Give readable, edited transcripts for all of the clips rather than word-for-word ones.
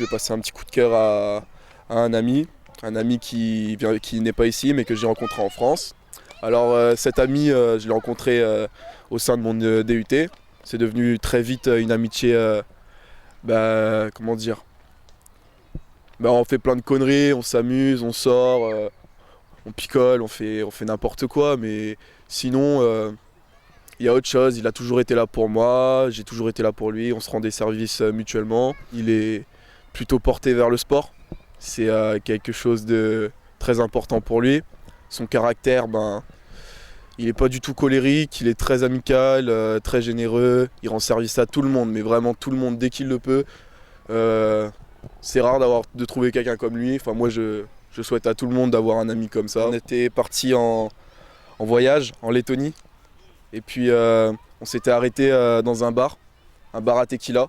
voulais passer un petit coup de cœur à un ami qui n'est pas ici mais que j'ai rencontré en France. Alors cet ami, je l'ai rencontré au sein de mon DUT. C'est devenu très vite une amitié, comment dire, on fait plein de conneries, on s'amuse, on sort, on picole, on fait n'importe quoi, mais sinon, il y a autre chose. Il a toujours été là pour moi, j'ai toujours été là pour lui, on se rend des services mutuellement. Il est plutôt porté vers le sport, c'est quelque chose de très important pour lui. Son caractère, il n'est pas du tout colérique, il est très amical, très généreux, il rend service à tout le monde, mais vraiment tout le monde dès qu'il le peut. C'est rare de trouver quelqu'un comme lui. Enfin, moi, je souhaite à tout le monde d'avoir un ami comme ça. On était partis en voyage en Lettonie. Et puis, on s'était arrêté dans un bar à tequila.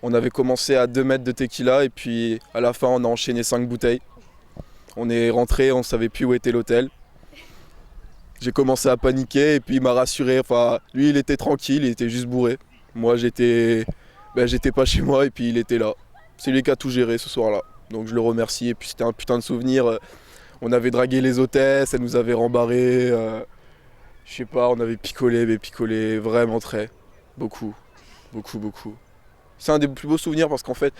On avait commencé à 2 mètres de tequila et puis à la fin, on a enchaîné 5 bouteilles. On est rentré, on ne savait plus où était l'hôtel. J'ai commencé à paniquer et puis il m'a rassuré. Enfin, lui, il était tranquille, il était juste bourré. Moi, j'étais pas chez moi et puis il était là. C'est lui qui a tout géré ce soir-là. Donc je le remercie et puis c'était un putain de souvenir. On avait dragué les hôtesses, elles nous avaient rembarré. Je sais pas, on avait picolé, mais picolé vraiment très. Beaucoup. C'est un des plus beaux souvenirs parce qu'en fait,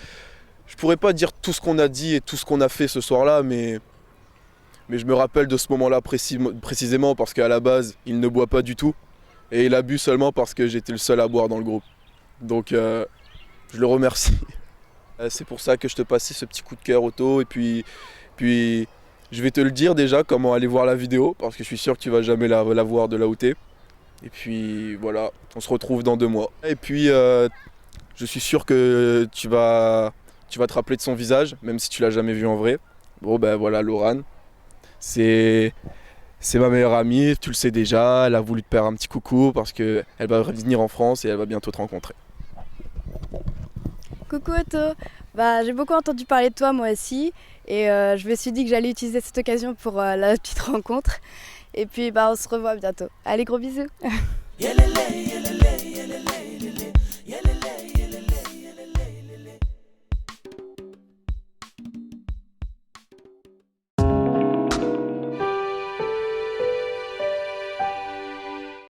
je pourrais pas dire tout ce qu'on a dit et tout ce qu'on a fait ce soir-là, mais je me rappelle de ce moment-là précisément parce qu'à la base, il ne boit pas du tout. Et il a bu seulement parce que j'étais le seul à boire dans le groupe. Donc je le remercie. C'est pour ça que je te passais ce petit coup de cœur, Otto. Et puis je vais te le dire déjà comment aller voir la vidéo parce que je suis sûr que tu vas jamais la voir de là où t'es. Et puis voilà, on se retrouve dans 2 mois. Et puis je suis sûr que tu vas te rappeler de son visage, même si tu l'as jamais vu en vrai. Bon ben voilà, Laurane. C'est ma meilleure amie, tu le sais déjà, elle a voulu te faire un petit coucou parce qu'elle va venir en France et elle va bientôt te rencontrer. Coucou Otto, j'ai beaucoup entendu parler de toi moi aussi et je me suis dit que j'allais utiliser cette occasion pour la petite rencontre et puis on se revoit bientôt. Allez, gros bisous.